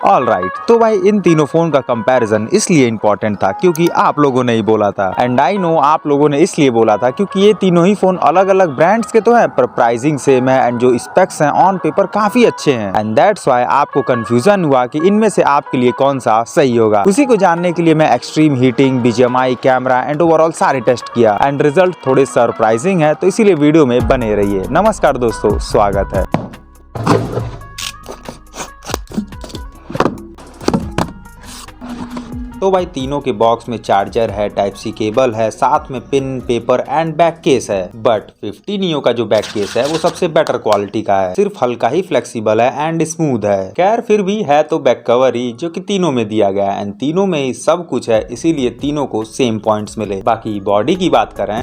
Alright, तो भाई इन तीनों फोन का कंपैरिजन इसलिए इम्पोर्टेंट था क्योंकि आप लोगों ने ही बोला था, एंड आई नो आप लोगों ने इसलिए बोला था क्योंकि ये तीनों ही फोन अलग अलग ब्रांड्स के तो हैं पर प्राइसिंग सेम है एंड जो स्पेक्स हैं ऑन पेपर काफी अच्छे हैं, एंड दैट्स व्हाई आपको कंफ्यूजन हुआ कि इनमें से आपके लिए कौन सा सही होगा। उसी को जानने के लिए मैं extreme heating, BGMI, camera and overall सारे टेस्ट किया एंड रिजल्ट थोड़े सरप्राइजिंग है, तो इसीलिए वीडियो में बने रहिए। नमस्कार दोस्तों, स्वागत है। तो भाई तीनों के बॉक्स में चार्जर है, टाइप सी केबल है, साथ में pin, paper and back case है। बट 50 नियो का जो बैक केस है वो सबसे बेटर क्वालिटी का है, सिर्फ हल्का ही फ्लेक्सिबल है एंड स्मूथ है। खैर फिर भी है तो बैक कवर ही जो कि तीनों में दिया गया है एंड तीनों में ही सब कुछ है, इसीलिए तीनों को सेम पॉइंट्स मिले। बाकी बॉडी की बात करें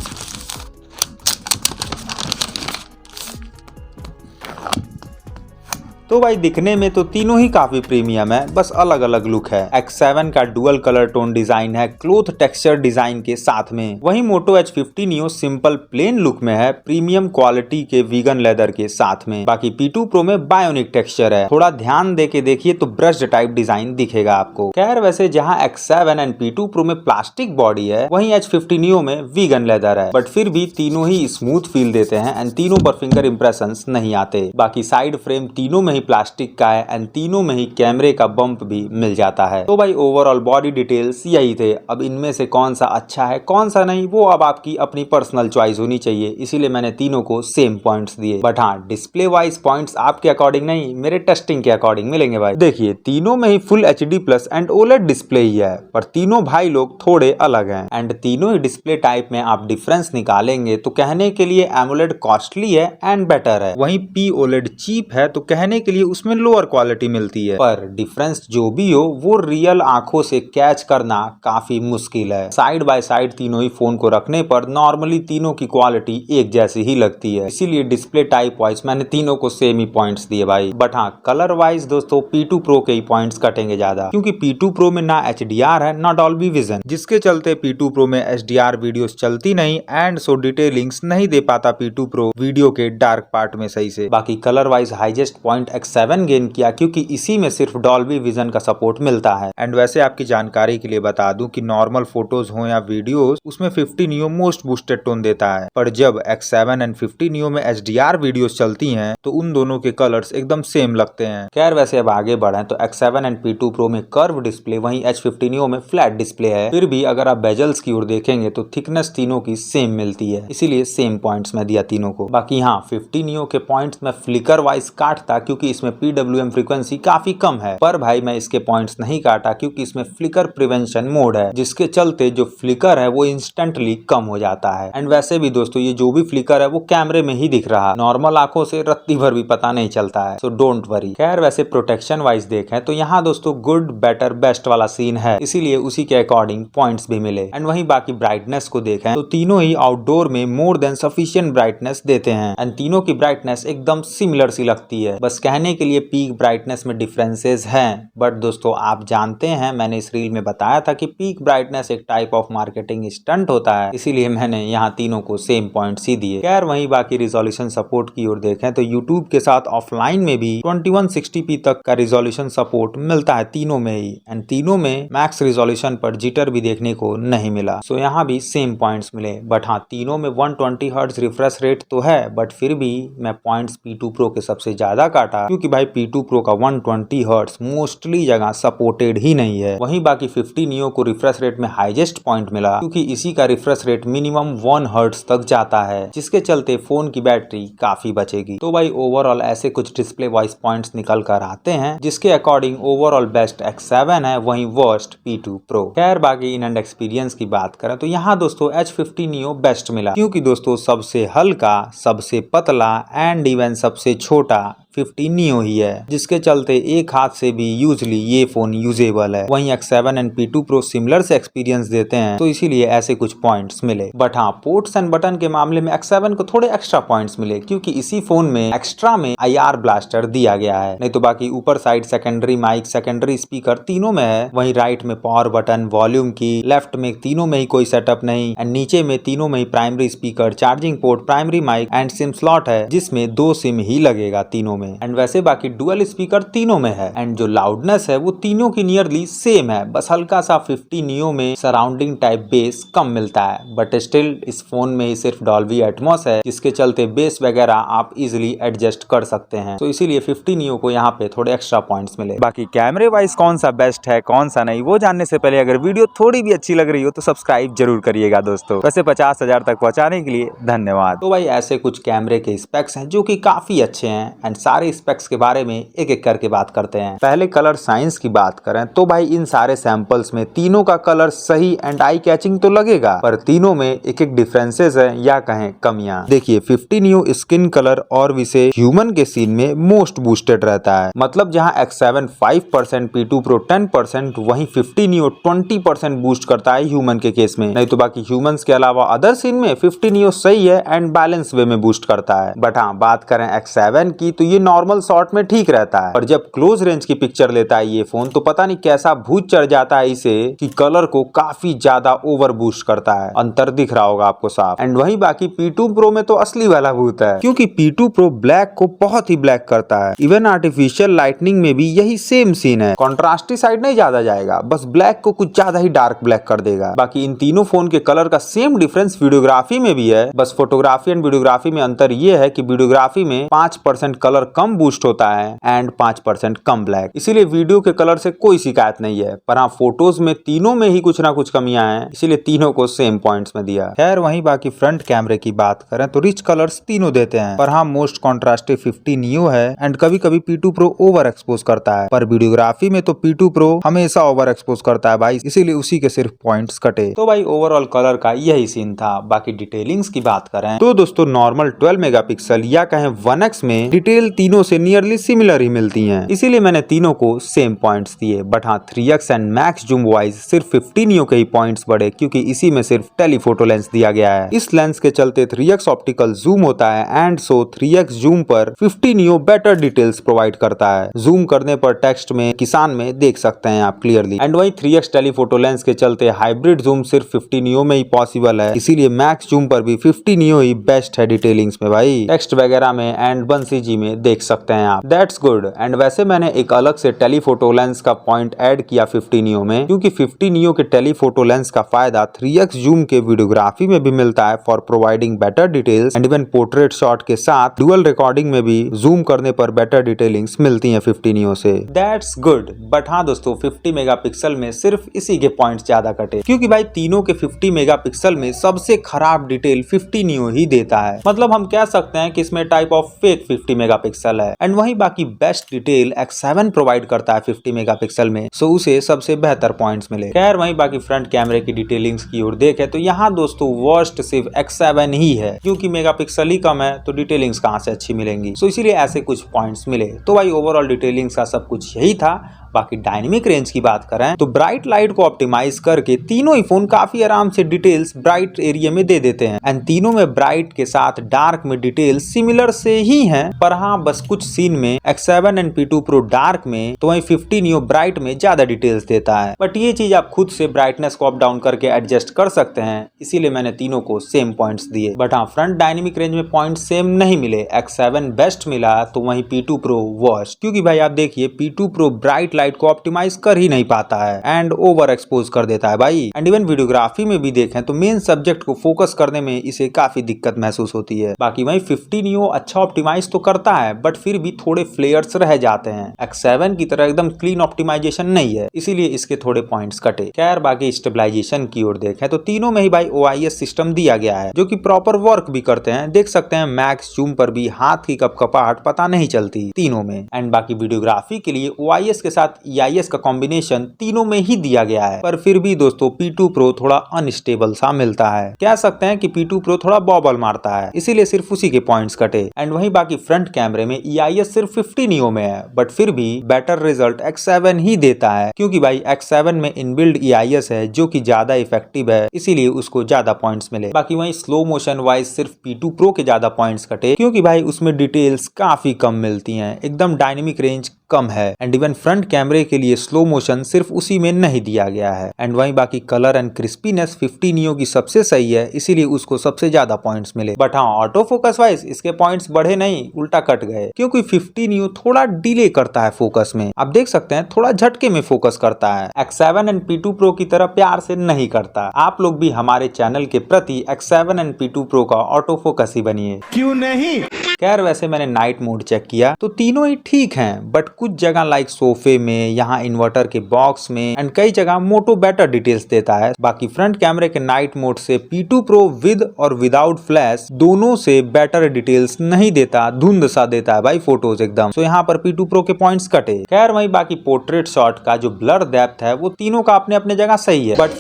तो भाई दिखने में तो तीनों ही काफी प्रीमियम है, बस अलग अलग लुक है। X7 का डुअल कलर टोन डिजाइन है क्लोथ टेक्सचर डिजाइन के साथ में, वहीं मोटो H50 neo simple plain look में है प्रीमियम क्वालिटी के वीगन लेदर के साथ में। बाकी P2 Pro में बायोनिक टेक्सचर है, थोड़ा ध्यान दे के देखिए तो ब्रश्ड टाइप डिजाइन दिखेगा आपको। खैर वैसे जहाँ X7 एंड P2 Pro में प्लास्टिक बॉडी है वहीं H50 नियो में वीगन लेदर है, बट फिर भी तीनों ही स्मूथ फील देते हैं एंड तीनों पर फिंगर इंप्रेशन नहीं आते। बाकी साइड फ्रेम तीनों में प्लास्टिक का है एंड तीनों में ही कैमरे का बम्प भी मिल जाता है। तो भाई ओवरऑल बॉडी डिटेल्स यही थे। अब इनमें से कौन सा अच्छा है कौन सा नहीं वो अब आपकी अपनी पर्सनल चॉइस होनी चाहिए, इसीलिए मैंने तीनों को सेम पॉइंट्स दिए। बट हाँ, डिस्प्ले वाइज पॉइंट्स आपके अकॉर्डिंग नहीं, मेरे टेस्टिंग के अकॉर्डिंग मिलेंगे भाई। देखिए तीनों में ही full HD plus and OLED display ही है, पर तीनों भाई लोग थोड़े अलग हैं एंड तीनों ही डिस्प्ले टाइप में आप डिफरेंस निकालेंगे तो कहने के लिए AMOLED कॉस्टली है एंड बेटर है, वहीं POLED चीप है तो कहने के लिए उसमें लोअर क्वालिटी मिलती है। पर डिफरेंस जो भी हो वो रियल आंखों से कैच करना काफी मुश्किल है। साइड बाय साइड तीनों ही फोन को रखने पर नॉर्मली तीनों की क्वालिटी एक जैसी ही लगती है, इसीलिए डिस्प्ले टाइप वाइज मैंने तीनों को सेम ही पॉइंट्स दिए भाई। बट हाँ, कलर वाइज दोस्तों P2 Pro के ही पॉइंट्स कटेंगे ज्यादा, क्योंकि P2 Pro में ना HDR है ना डॉल्बी विजन, जिसके चलते P2 Pro में HDR वीडियोस चलती नहीं एंड सो डिटेलिंग्स नहीं दे पाता P2 Pro वीडियो के डार्क पार्ट में सही से। बाकी colour wise highest point X7 gain किया क्योंकि इसी में सिर्फ डॉल्बी विजन का सपोर्ट मिलता है। एंड वैसे आपकी जानकारी के लिए बता दूं कि नॉर्मल फोटोज हो या वीडियोस उसमें 50 नियो मोस्ट बूस्टेड टोन देता है, पर जब X7 एंड 50 नियो में HDR वीडियोस चलती हैं तो उन दोनों के कलर्स एकदम सेम लगते हैं। खैर वैसे अब आगे बढ़े तो X7 एंड P2 Pro में कर्व डिस्प्ले, वहीं H50 नियो में फ्लैट डिस्प्ले है। फिर भी अगर आप बेजल्स की ओर देखेंगे तो थिकनेस तीनों की सेम मिलती है, इसीलिए सेम पॉइंट्स में दिया तीनों को। बाकी हाँ, 50 नियो के पॉइंट्स में फ्लिकर वाइज काटता क्योंकि इसमें PWM फ्रीक्वेंसी काफी कम है, पर भाई मैं इसके पॉइंट्स नहीं काटा क्योंकि इसमें फ्लिकर प्रिवेंशन मोड है, जिसके चलते जो फ्लिकर है वो इंस्टेंटली कम हो जाता है। एंड वैसे भी दोस्तों ये जो भी फ्लिकर है वो कैमरे में ही दिख रहा है, नॉर्मल आंखों से रत्ती भर भी पता नहीं चलता है, सो डोंट वरी। खैर वैसे प्रोटेक्शन वाइज देखें तो यहाँ दोस्तों गुड बेटर बेस्ट वाला सीन है, इसीलिए उसी के अकॉर्डिंग पॉइंट्स भी मिले। एंड वहीं बाकी ब्राइटनेस को देखें तो तीनों ही आउटडोर में मोर देन सफिशिएंट ब्राइटनेस देते हैं एंड तीनों की ब्राइटनेस एकदम सिमिलर सी लगती है, बस कहने के लिए पीक ब्राइटनेस में डिफरेंसेस हैं। बट दोस्तों आप जानते हैं मैंने इस रील में बताया था कि पीक ब्राइटनेस एक टाइप ऑफ मार्केटिंग स्टंट होता है, इसीलिए मैंने यहाँ तीनों को सेम पॉइंट्स ही दिए। खैर वहीं बाकी रिजोल्यूशन सपोर्ट की ओर देखें तो YouTube के साथ ऑफलाइन में भी 2160p तक का रिजोल्यूशन सपोर्ट मिलता है तीनों में ही, एंड तीनों में मैक्स रिजोल्यूशन पर जिटर भी देखने को नहीं मिला, सो यहाँ भी सेम पॉइंट्स मिले। बट हाँ, तीनों में 120 हर्ट्ज रिफ्रेश रेट तो है, बट फिर भी मैं पॉइंट्स P2 Pro के सबसे ज्यादा काटा क्योंकि भाई P2 Pro का 120 हर्ट्ज मोस्टली जगह सपोर्टेड ही नहीं है। वहीं बाकी 50 नियो को रिफ्रेश रेट में हाईएस्ट पॉइंट मिला क्योंकि इसी का रिफ्रेश रेट मिनिमम 1 हर्ट्ज तक जाता है, जिसके चलते फोन की बैटरी काफी बचेगी। तो भाई ओवरऑल ऐसे कुछ डिस्प्ले वाइज पॉइंट्स निकल कर आते हैं, जिसके अकॉर्डिंग ओवरऑल बेस्ट X7 है, वहीं वर्स्ट P2 Pro। खैर बाकी इन एंड एक्सपीरियंस की बात करें तो यहाँ दोस्तों H50 नियो बेस्ट मिला क्योंकि दोस्तों सबसे हल्का, सबसे पतला एंड इवन सबसे छोटा 50 नियो ही है, जिसके चलते एक हाथ से भी यूजली ये फोन यूजेबल है। वहीं X7 and P2 Pro similar से एक्सपीरियंस देते हैं, तो इसीलिए ऐसे कुछ पॉइंट्स मिले। बट हाँ, पोर्ट्स एंड बटन के मामले में X7 को थोड़े एक्स्ट्रा पॉइंट्स मिले क्योंकि इसी फोन में एक्स्ट्रा में IR ब्लास्टर दिया गया है, नहीं तो बाकी ऊपर side secondary mic, secondary speaker तीनों में है। वहीं राइट में power button, volume key, left में तीनों में ही कोई सेटअप नहीं, एंड नीचे में तीनों में ही primary speaker, charging port, primary mic and SIM slot है, जिसमें 2 सिम ही लगेगा तीनों में। में। एंड वैसे बाकी डुअल स्पीकर तीनों में है एंड जो लाउडनेस है वो तीनों की नियरली सेम है, बस हल्का सा 50 नियो में सराउंडिंग टाइप बेस कम मिलता है, बट स्टिल इस फोन में ही सिर्फ डॉल्बी एटमॉस है जिसके चलते बेस वगैरह आप इजिली एडजस्ट कर सकते हैं, तो इसीलिए 50 नियो को यहाँ पे थोड़े एक्स्ट्रा पॉइंट्स मिले। बाकी कैमरे वाइज कौन सा बेस्ट है कौन सा नहीं वो जानने से पहले अगर वीडियो थोड़ी भी अच्छी लग रही हो तो सब्सक्राइब जरूर करिएगा दोस्तों। वैसे 50,000 तक पहुंचाने के लिए धन्यवाद। तो भाई ऐसे कुछ कैमरे के स्पेक्स हैं जो कि काफी अच्छे हैं एंड सारे स्पेक्स के बारे में एक एक करके बात करते हैं। पहले कलर साइंस की बात करें तो भाई इन सारे सैंपल्स में तीनों का कलर सही एंड आई कैचिंग तो लगेगा, पर तीनों में एक एक डिफरेंसेस है या कहें कमियां। देखिए 50 न्यू स्किन कलर और विशेष ह्यूमन के सीन में मोस्ट बूस्टेड रहता है, मतलब जहां X7 5% P2 Pro 10% वहीं 50 न्यू 20% बूस्ट करता है ह्यूमन के केस में। नहीं तो बाकी ह्यूमंस के अलावा अदर सीन में 50 न्यू सही है एंड बैलेंस वे में बूस्ट करता है। बट हाँ बात करें X7 की तो ये नॉर्मल शॉट में ठीक रहता है, और जब क्लोज रेंज की पिक्चर लेता है ये फोन तो पता नहीं कैसा भूत चढ़ जाता है इसे कि कलर को काफी ज्यादा ओवर बूस्ट करता है। अंतर दिख रहा होगा आपको साफ। एंड वहीं बाकी P2 Pro में तो असली वाला भूत है, क्योंकि P2 Pro ब्लैक को बहुत ही ब्लैक करता है। इवन आर्टिफिशियल लाइटनिंग में भी यही सेम सीन है, कॉन्ट्रास्टी साइड नहीं ज्यादा जाएगा, बस ब्लैक को कुछ ज्यादा ही डार्क ब्लैक कर देगा। बाकी इन तीनों फोन के कलर का सेम डिफरेंस वीडियोग्राफी में भी है, बस फोटोग्राफी एंड वीडियोग्राफी में अंतर ये है कि वीडियोग्राफी में 5% कलर कम बूस्ट होता है एंड 5% कम ब्लैक, इसीलिए वीडियो के कलर से कोई शिकायत नहीं है। पर हाँ फोटोज में तीनों में ही कुछ ना कुछ कमियां हैं, इसीलिए तीनों को सेम पॉइंट्स में दिया। खैर वहीं बाकी फ्रंट कैमरे की बात करें तो रिच कलर्स तीनों देते हैं, पर हाँ मोस्ट कॉन्ट्रास्टिव 50 न्यू है एंड कभी कभी P2 Pro ओवर एक्सपोज करता है, पर वीडियोग्राफी में तो P2 Pro हमेशा ओवर एक्सपोज करता है भाई, इसीलिए उसी के सिर्फ पॉइंट्स कटे। तो भाई ओवरऑल कलर का यही सीन था। बाकी डिटेलिंग्स की बात करें तो दोस्तों नॉर्मल 12 मेगापिक्सल या कहें 1x में डिटेल तीनों से नियरली सिमिलर ही मिलती है, इसीलिए मैंने तीनों को सेम पॉइंट्स दिए। बट हाँ 3x and max zoom wise सिर्फ 50 नियो के ही पॉइंट्स बढ़े, क्योंकि इसी में सिर्फ टेलीफोटो लेंस दिया गया है। इस लेंस के चलते 3x ऑप्टिकल जूम होता है एंड सो 3x जूम पर 50 नियो बेटर डिटेल्स प्रोवाइड करता है। जूम करने पर टेक्स्ट में किसान में देख सकते हैं आप क्लियरली। एंड वही 3x टेलीफोटो लेंस के चलते हाइब्रिड जूम सिर्फ 50 नियो में ही पॉसिबल है, इसीलिए मैक्स जूम पर भी 50 नियो ही बेस्ट है डिटेलिंग्स में भाई, टेक्स्ट वगैरह में एंड 1cg में देख सकते हैं आप। That's good. एंड वैसे मैंने एक अलग से टेलीफोटो लेंस का पॉइंट ऐड किया 50 नियो में, क्योंकि 50 नियो के टेलीफोटो लेंस का फायदा 3x जूम के वीडियोग्राफी में भी मिलता है for providing better details and even portrait shot के साथ डुअल रिकॉर्डिंग में भी जूम करने पर बेटर डिटेलिंग्स मिलती हैं 50 नियो से। That's good. बट हाँ दोस्तों 50 मेगापिक्सल में सिर्फ इसी के पॉइंट्स ज्यादा कटे, क्योंकि भाई तीनों के 50 मेगापिक्सल में सबसे खराब डिटेल 50 नियो ही देता है, मतलब हम कह सकते हैं कि इसमें टाइप ऑफ फेक 50 मेगापिक्सल है। एंड वहीं बाकी बेस्ट डिटेल X7 प्रोवाइड करता है 50 मेगापिक्सल में, सो उसे सबसे बेहतर पॉइंट्स मिले। खैर वहीं बाकी फ्रंट कैमरे की डिटेलिंग्स की ओर देखें तो यहाँ दोस्तों वर्स्ट सिर्फ X7 ही है, क्योंकि मेगापिक्सल ही कम है तो डिटेलिंग्स कहाँ से अच्छी मिलेंगी, सो इसीलिए ऐसे कुछ पॉइंट्स मिले। तो भाई ओवरऑल डिटेलिंग्स का सब कुछ यही था। बाकी डायनेमिक रेंज की बात करें तो ब्राइट लाइट को ऑप्टिमाइज करके तीनों ही फोन काफी आराम से डिटेल्स ब्राइट एरिया में दे देते हैं एंड तीनों में ब्राइट के साथ डार्क में डिटेल्स सिमिलर से ही हैं, पर हाँ बस कुछ सीन में X7 and P2 Pro dark में तो वहीं 50 नियो ब्राइट में ज्यादा डिटेल्स देता है। बट ये चीज आप खुद से ब्राइटनेस को अप डाउन करके एडजस्ट कर सकते हैं, इसीलिए मैंने तीनों को सेम पॉइंट्स दिए। बट हाँ फ्रंट डायनेमिक रेंज में पॉइंट सेम नहीं मिले, X7 बेस्ट मिला तो वहीं P2 Pro वर्स्ट, क्योंकि भाई आप देखिए P2 Pro ब्राइट लाइट को ऑप्टिमाइज कर ही नहीं पाता है एंड ओवर एक्सपोज कर देता है भाई। एंड इवन वीडियोग्राफी में भी देखें तो मेन सब्जेक्ट को फोकस करने में इसे काफी दिक्कत महसूस होती है। बाकी वहीं 50 नियो अच्छा ऑप्टिमाइज तो करता है, बट फिर भी थोड़े फ्लेयर्स रह जाते हैं। X7 की तरह एकदम क्लीन ऑप्टिमाइजेशन नहीं है, इसीलिए इसके थोड़े पॉइंट्स कटे। खैर बाकी स्टेबलाइजेशन की ओर देखें तो तीनों में ही भाई OIS सिस्टम दिया गया है, जो कि प्रॉपर वर्क भी करते हैं। देख सकते हैं मैक्स जूम पर भी हाथ की कपकपाहट पता नहीं चलती तीनों में। एंड बाकी वीडियोग्राफी के लिए OIS के साथ EIS का कॉम्बिनेशन तीनों में ही दिया गया है, पर फिर भी दोस्तों P2 Pro थोड़ा अनस्टेबल सा मिलता है। कह सकते हैं कि P2 Pro थोड़ा बॉबल मारता है, इसीलिए सिर्फ उसी के पॉइंट्स कटे। एंड वहीं बाकी फ्रंट कैमरे में EIS सिर्फ 50 नियो में है, बट फिर भी बेटर रिजल्ट X7 ही देता है, क्योंकि भाई X7 में इनबिल्ड EIS है जो कि ज्यादा इफेक्टिव है, इसीलिए उसको ज्यादा पॉइंट्स मिले। बाकी वहीं स्लो मोशन वाइज सिर्फ P2 Pro के ज्यादा पॉइंट्स कटे, क्योंकि भाई उसमें डिटेल्स काफी कम मिलती हैं, एकदम डायनेमिक रेंज कम है एंड इवन फ्रंट कैमरे के लिए स्लो मोशन सिर्फ उसी में नहीं दिया गया है। एंड वहीं बाकी कलर एंड क्रिस्पीनेस 50 नियो की सबसे सही है, इसीलिए उसको सबसे ज्यादा पॉइंट्स मिले। बट हाँ, ऑटो फोकस वाइज इसके पॉइंट्स बढ़े नहीं, उल्टा कट गए, क्योंकि 50 नियो थोड़ा डिले करता है फोकस में। आप देख सकते हैं थोड़ा झटके में फोकस करता है, X7 एंड P2 Pro की तरह प्यार से नहीं करता। आप लोग भी हमारे चैनल के प्रति X7 एंड P2 Pro का ऑटो फोकस ही बनिए, क्यों नहीं। खैर वैसे मैंने नाइट मोड चेक किया तो तीनों ही ठीक हैं, बट कुछ जगह लाइक सोफे में, यहाँ इन्वर्टर के बॉक्स में एंड कई जगह मोटो बेटर डिटेल्स देता है। बाकी फ्रंट कैमरे के नाइट मोड से P2 Pro विद और विदाउट फ्लैश दोनों से बेटर डिटेल्स नहीं देता, धुंध सा देता है भाई फोटोज एकदम। तो यहाँ पर P2 Pro के पॉइंट्स कटे। खैर वही बाकी पोर्ट्रेट शॉट का जो ब्लर डेप्थ है वो तीनों का अपने अपने जगह सही है, बट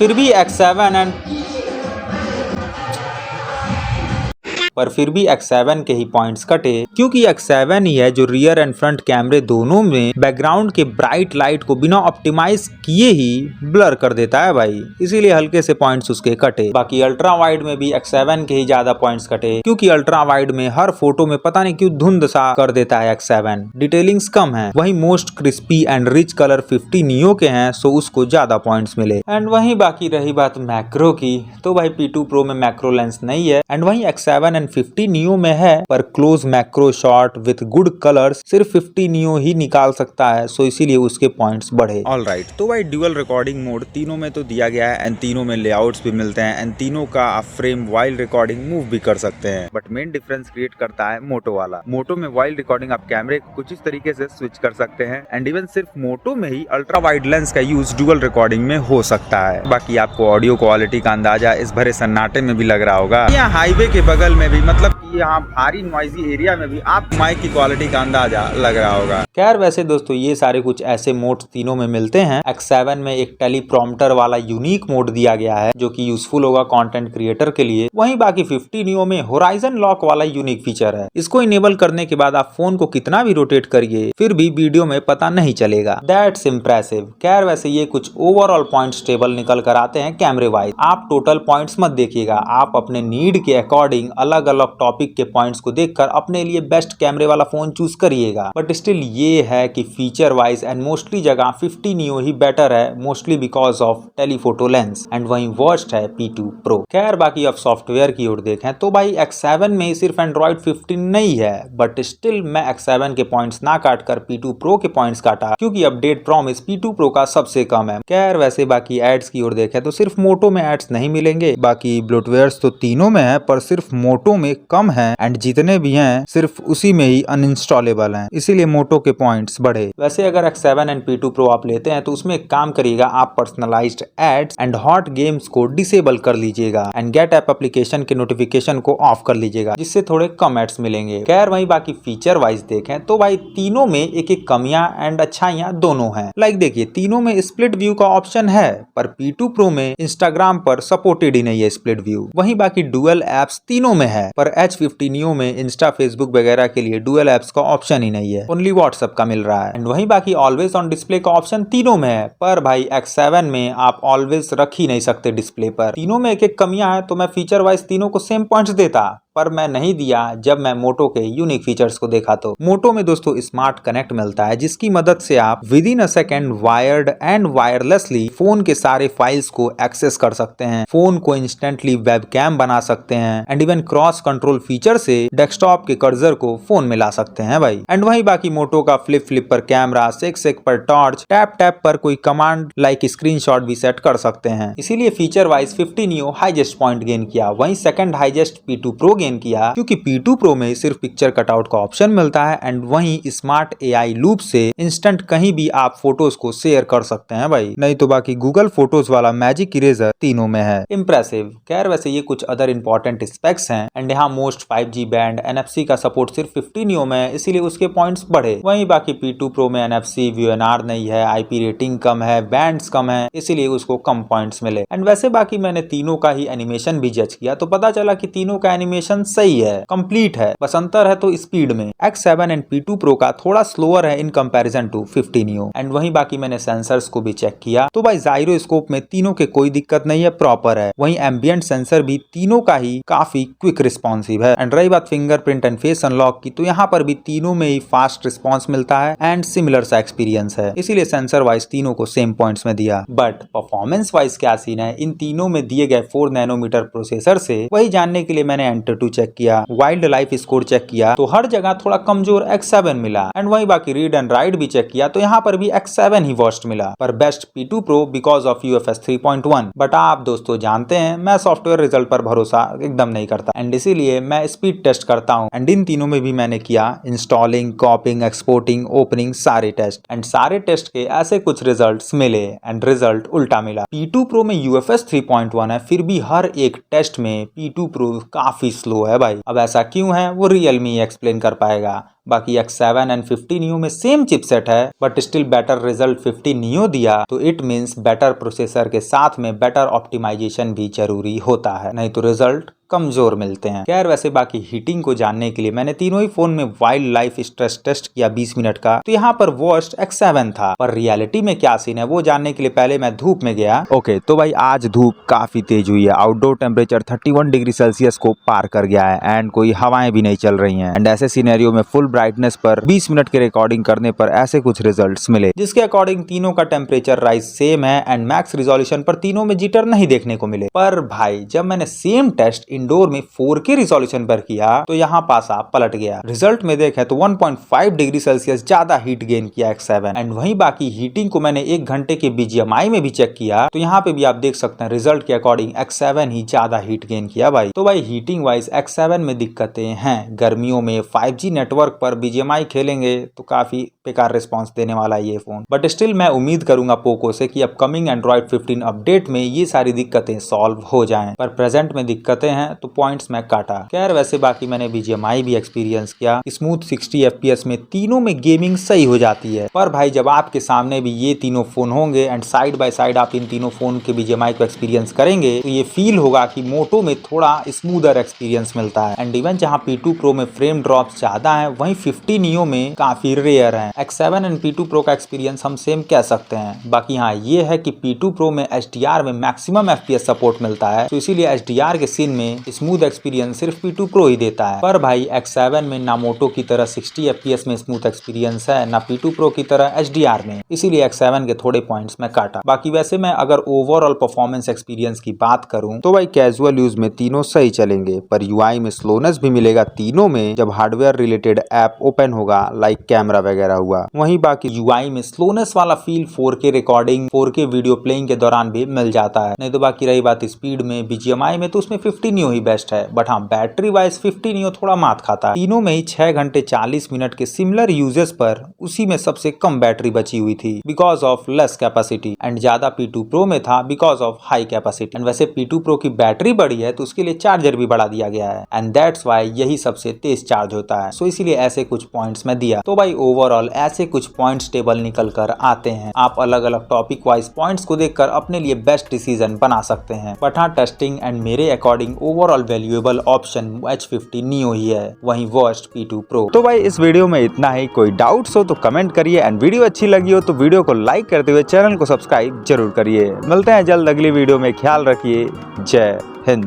फिर भी X7 के ही पॉइंट्स कटे, क्योंकि X7 ही है जो रियर एंड फ्रंट कैमरे दोनों में बैकग्राउंड के ब्राइट लाइट को बिना ऑप्टिमाइज किए ही ब्लर कर देता है भाई, इसीलिए हल्के से पॉइंट्स उसके कटे। बाकी अल्ट्रा वाइड में भी X7 के ही ज्यादा पॉइंट्स कटे, क्योंकि अल्ट्रा वाइड में हर फोटो में पता नहीं क्यों धुंध सा कर देता है X7, डिटेलिंग्स कम है। वही most crispy and rich colour 50 neo के हैं, सो उसको ज्यादा पॉइंट्स मिले। एंड वही बाकी रही बात मैक्रो की, तो भाई P2 Pro में मैक्रो लेंस नहीं है एंड वही X7 50 नियो में है, पर close macro shot with good colours सिर्फ 50 नियो ही निकाल सकता है, सो इसीलिए उसके पॉइंट्स बढ़े। ऑलराइट, तो भाई ड्यूअल रिकॉर्डिंग मोड तीनों में तो दिया गया है एंड तीनों में लेआउट्स भी मिलते हैं एंड तीनों का आप फ्रेम वाइल्ड रिकॉर्डिंग मूव भी कर सकते हैं, बट मेन डिफरेंस क्रिएट करता है मोटो वाला। मोटो में वाइल्ड रिकॉर्डिंग आप कैमरे को कुछ इस तरीके से स्विच कर सकते हैं एंड इवन सिर्फ मोटो में ही अल्ट्रा वाइड लेंस का यूज ड्यूअल रिकॉर्डिंग में हो सकता है। बाकी आपको ऑडियो क्वालिटी का अंदाजा इस भरे सन्नाटे में भी लग रहा होगा, यहाँ हाईवे के बगल में भी, मतलब कि यहाँ भारी नॉइजी एरिया में भी आप माइक की क्वालिटी का अंदाजा लग रहा होगा। खैर वैसे दोस्तों ये सारे कुछ ऐसे मोड्स तीनों में मिलते हैं। X7 में एक टेलीप्रॉम्प्टर वाला यूनिक मोड दिया गया है जो कि यूजफुल होगा कंटेंट क्रिएटर के लिए। वहीं बाकी 50 नियो में होराइजन लॉक वाला यूनिक फीचर है, इसको इनेबल करने के बाद आप फोन को कितना भी रोटेट करिए फिर भी वीडियो में पता नहीं चलेगा। That's impressive. खैर वैसे ये कुछ ओवरऑल पॉइंट्स टेबल निकल कर आते हैं कैमरे वाइज। आप टोटल पॉइंट्स मत देखिएगा, आप अपने नीड के अकॉर्डिंग अलग अलग टॉपिक के पॉइंट्स को देखकर अपने लिए बेस्ट कैमरे वाला फोन चूज करिएगा। बट स्टिल ये है कि फीचर वाइज एंड मोस्टली जगह 50 नियो ही बेटर है, mostly because of telephoto lens and वहीं वर्स्ट है P2 Pro। खैर बाकी अब सॉफ्टवेयर की ओर देखें तो भाई X7 में सिर्फ एंड्रॉइड 15 नहीं है, बट स्टिल मैं X7 के पॉइंट्स ना काटकर P2 Pro के पॉइंट्स काटा, क्योंकि अपडेट प्रॉमिस P2 Pro का सबसे कम है। खैर वैसे बाकी एड्स की ओर देखें तो सिर्फ मोटो में एड्स नहीं मिलेंगे, बाकी ब्लोटवेयर्स तो तीनों में है पर सिर्फ मोटो में कम है एंड जितने भी हैं सिर्फ उसी में ही अनइंस्टॉलेबल हैं, इसीलिए मोटो के पॉइंट्स बढ़े। वैसे अगर X7 एंड P2 Pro आप लेते हैं तो उसमें एक काम करिएगा, आप personalized ads and hot games को डिसेबल कर लीजिएगा एंड गेट ऐप एप्लीकेशन के नोटिफिकेशन को ऑफ कर लीजिएगा, जिससे थोड़े कम एड्स मिलेंगे। खैर वहीं बाकी फीचर वाइज देखें तो भाई तीनों में एक एक कमियां एंड अच्छाइयां दोनों हैं। लाइक देखिए तीनों में स्प्लिट व्यू का ऑप्शन है, पर P2 Pro में इंस्टाग्राम पर सपोर्टेड ही नहीं है स्प्लिट व्यू। वहीं बाकी डुअल एप्स तीनों में है, पर H50 नियो में इंस्टा फेसबुक वगैरह के लिए डुअल एप्स का ऑप्शन ही नहीं है, ओनली व्हाट्सएप का मिल रहा है। एंड वहीं बाकी ऑलवेज ऑन डिस्प्ले का ऑप्शन तीनों में है, पर भाई X7 में आप ऑलवेज रख ही नहीं सकते डिस्प्ले पर। तीनों में एक एक कमियां हैं, तो मैं फीचर वाइज तीनों को सेम पॉइंट्स देता, पर मैं नहीं दिया जब मैं मोटो के यूनिक फीचर्स को देखा। तो मोटो में दोस्तों स्मार्ट कनेक्ट मिलता है, जिसकी मदद से आप with in a second wired and wirelessly phone के सारे फाइल्स को एक्सेस कर सकते हैं, फोन को इंस्टेंटली वेबकैम बना सकते हैं and even cross control feature से डेस्कटॉप के कर्सर को फोन में ला सकते हैं भाई। एंड वहीं बाकी मोटो का फ्लिप पर कैमरा, सेक पर टॉर्च, टैप पर कोई कमांड लाइक स्क्रीनशॉट भी सेट कर सकते हैं, इसीलिए feature wise 50 neo highest point gain किया। वहीं second highest P2 Pro gain किया, क्योंकि P2 Pro में सिर्फ पिक्चर कटआउट का ऑप्शन मिलता है एंड वहीं स्मार्ट AI लूप से इंस्टेंट कहीं भी आप फोटोज को शेयर कर सकते हैं भाई। नहीं तो बाकी गूगल फोटोज वाला मैजिक इरेजर तीनों में है। इम्प्रेसिव। खैर वैसे ये कुछ अदर इंपॉर्टेंट स्पेक्स हैं एंड यहाँ मोस्ट 5G बैंड NFC का सपोर्ट सिर्फ 50 नियो में, इसीलिए उसके पॉइंट्स बढ़े। वहीं बाकी P2 Pro में NFC VNR नहीं है, IP रेटिंग कम है, बैंड्स कम है, इसीलिए उसको कम पॉइंट्स मिले। एंड वैसे बाकी मैंने तीनों का ही एनिमेशन भी जज किया, तो पता चला कि तीनों का एनिमेशन स्पेसिफिकेशन सही है, कंप्लीट है, बस अंतर है तो स्पीड में। X7 एंड P2 Pro का थोड़ा स्लोअर है in comparison to 50 Neo। And वहीं बाकी मैंने सेंसर्स को भी चेक किया तो भाई जाइरोस्कोप में तीनों के कोई दिक्कत नहीं है, प्रॉपर है। वहीं एम्बिएंट सेंसर भी तीनों का ही काफी क्विक रिस्पॉन्सिव है। एंड रही बात फिंगरप्रिंट एंड फेस अनलॉक की, तो यहाँ पर भी तीनों में ही फास्ट रिस्पॉन्स मिलता है एंड सिमिलर सा एक्सपीरियंस है, इसीलिए सेंसर वाइज तीनों को सेम पॉइंट्स में दिया। बट परफॉर्मेंस वाइज क्या सीन है इन तीनों में दिए गए 4 नैनोमीटर प्रोसेसर से, वही जानने के लिए मैंने Antutu चेक किया, वाइल्ड लाइफ स्कोर चेक किया तो हर जगह थोड़ा कमजोर X7 मिला। एंड वही बाकी रीड एंड राइट भी चेक किया तो यहाँ पर भी X7 ही वर्स्ट मिला, पर best P2 Pro because of UFS 3.1। But आप दोस्तों जानते हैं मैं सॉफ्टवेयर रिजल्ट पर भरोसा एकदम नहीं करता एंड इसीलिए मैं स्पीड टेस्ट करता हूँ। एंड इन तीनों में भी मैंने किया इंस्टॉलिंग, कॉपिंग, एक्सपोर्टिंग, ओपनिंग, सारे टेस्ट। एंड सारे टेस्ट के ऐसे कुछ रिजल्ट्स मिले एंड रिजल्ट उल्टा मिला। P2 Pro में UFS 3.1 है, फिर भी हर एक टेस्ट में P2 Pro काफी स्लो है भाई। अब ऐसा क्यों है वो Realme एक्सप्लेन कर पाएगा। बाकी X7 एंड 50 Neo में सेम चिपसेट है but still better result 50 Neo दिया, तो इट मींस बेटर प्रोसेसर के साथ में बेटर ऑप्टिमाइजेशन भी जरूरी होता है, नहीं तो रिजल्ट कमजोर मिलते हैं। खैर वैसे बाकी हीटिंग को जानने के लिए मैंने तीनों ही फोन में वाइल्ड लाइफ स्ट्रेस टेस्ट किया 20 मिनट का, तो यहाँ पर वर्स्ट X7 था, पर रियलिटी में क्या सीन है वो जानने के लिए पहले मैं धूप में गया। ओके तो भाई आज धूप काफी तेज हुई है, आउटडोर टेम्परेचर 31 डिग्री सेल्सियस को पार कर गया है एंड कोई हवाएं भी नहीं चल रही हैं। एंड ऐसे सिनेरियो में फुल ब्राइटनेस पर 20 मिनट के रिकॉर्डिंग करने पर ऐसे कुछ रिजल्ट्स मिले, जिसके अकॉर्डिंग तीनों का टेम्परेचर राइज सेम है एंड मैक्स रिजोल्यूशन पर तीनों में जिटर नहीं देखने को मिले। पर भाई जब मैंने सेम टेस्ट इंडोर में 4K रिजोल्यूशन पर किया तो यहाँ पासा पलट गया। रिजल्ट में देखें तो 1.5 डिग्री सेल्सियस ज्यादा हीट गेन किया X7। एंड वहीं बाकी हीटिंग को मैंने 1 घंटे के BGMI में भी चेक किया तो यहाँ पे भी आप देख सकते हैं रिजल्ट के अकॉर्डिंग X7 ही ज्यादा हीट गेन किया भाई। तो भाई हीटिंग वाइज X7 में दिक्कतें हैं। गर्मियों में 5G नेटवर्क पर BGMI खेलेंगे तो काफी बेकार रिस्पॉन्स देने वाला है ये फोन, बट स्टिल मैं उम्मीद करूंगा पोको से कि अपकमिंग Android 15 अपडेट में ये सारी दिक्कतें सॉल्व हो जाएं, पर प्रेजेंट में दिक्कतें हैं तो पॉइंट्स में काटा। खैर वैसे बाकी मैंने BGMI भी एक्सपीरियंस किया, स्मूथ 60 FPS में तीनों में गेमिंग सही हो जाती है। पर भाई जब आपके सामने भी ये तीनों फोन होंगे एंड साइड बाय साइड आप इन तीनों फोन के BGMI को एक्सपीरियंस करेंगे तो ये फील होगा कि मोटो में थोड़ा स्मूदर एक्सपीरियंस मिलता है। एंड इवन जहाँ P2 Pro में फ्रेम ड्रॉप्स ज्यादा है वहीं 50 Neo में काफी रेयर है। X7 एंड P2 Pro का एक्सपीरियंस हम सेम कह सकते हैं। बाकी हाँ ये है कि P2 Pro में HDR में मैक्सिमम FPS सपोर्ट मिलता है, तो इसीलिए HDR के सीन में स्मूथ एक्सपीरियंस सिर्फ P2 Pro ही देता है। पर भाई X7 में ना मोटो की तरह 60 FPS में स्मूथ एक्सपीरियंस है ना P2 Pro की तरह HDR में, इसीलिए X7 के थोड़े पॉइंट्स में काटा। बाकी वैसे मैं अगर ओवरऑल परफॉर्मेंस एक्सपीरियंस की बात करूं तो भाई कैजुअल यूज में तीनों सही चलेंगे, पर UI में स्लोनेस भी मिलेगा तीनों में जब हार्डवेयर रिलेटेड ऐप ओपन होगा, लाइक कैमरा वगैरह हुआ। वहीं बाकी UI में स्लोनेस वाला feel 4K recording, 4K video playing के दौरान भी मिल जाता है। नहीं तो बाकी रही बात स्पीड में, BGMI में तो उसमें 50 Neo ही बेस्ट है, बट हाँ बैटरी वाइज 50 Neo थोड़ा मात खाता है। तीनों में ही 6 घंटे 40 मिनट के सिमिलर यूजेस पर उसी में सबसे कम बैटरी बची हुई थी because of less capacity, and ज्यादा P2 Pro में था because of high capacity. And वैसे P2 Pro की बैटरी बड़ी है तो उसके लिए चार्जर भी बढ़ा दिया गया है एंड दैट्स वाई यही सबसे तेज चार्ज होता है, सो इसीलिए ऐसे कुछ पॉइंट्स में दिया। तो भाई ओवरऑल ऐसे कुछ पॉइंट्स टेबल निकल कर आते हैं। आप अलग अलग टॉपिक वाइज पॉइंट्स को देखकर अपने लिए बेस्ट डिसीजन बना सकते हैं, बट हाँ टेस्टिंग एंड मेरे according overall valuable option H50 Neo ही है, वहीं वर्स्ट P2 Pro। तो भाई इस वीडियो में इतना ही। कोई डाउट्स हो तो कमेंट करिए एंड वीडियो अच्छी लगी हो तो वीडियो को लाइक करते हुए चैनल को सब्सक्राइब जरूर करिए। मिलते हैं जल्द अगली वीडियो में, ख्याल रखिए। जय हिंद।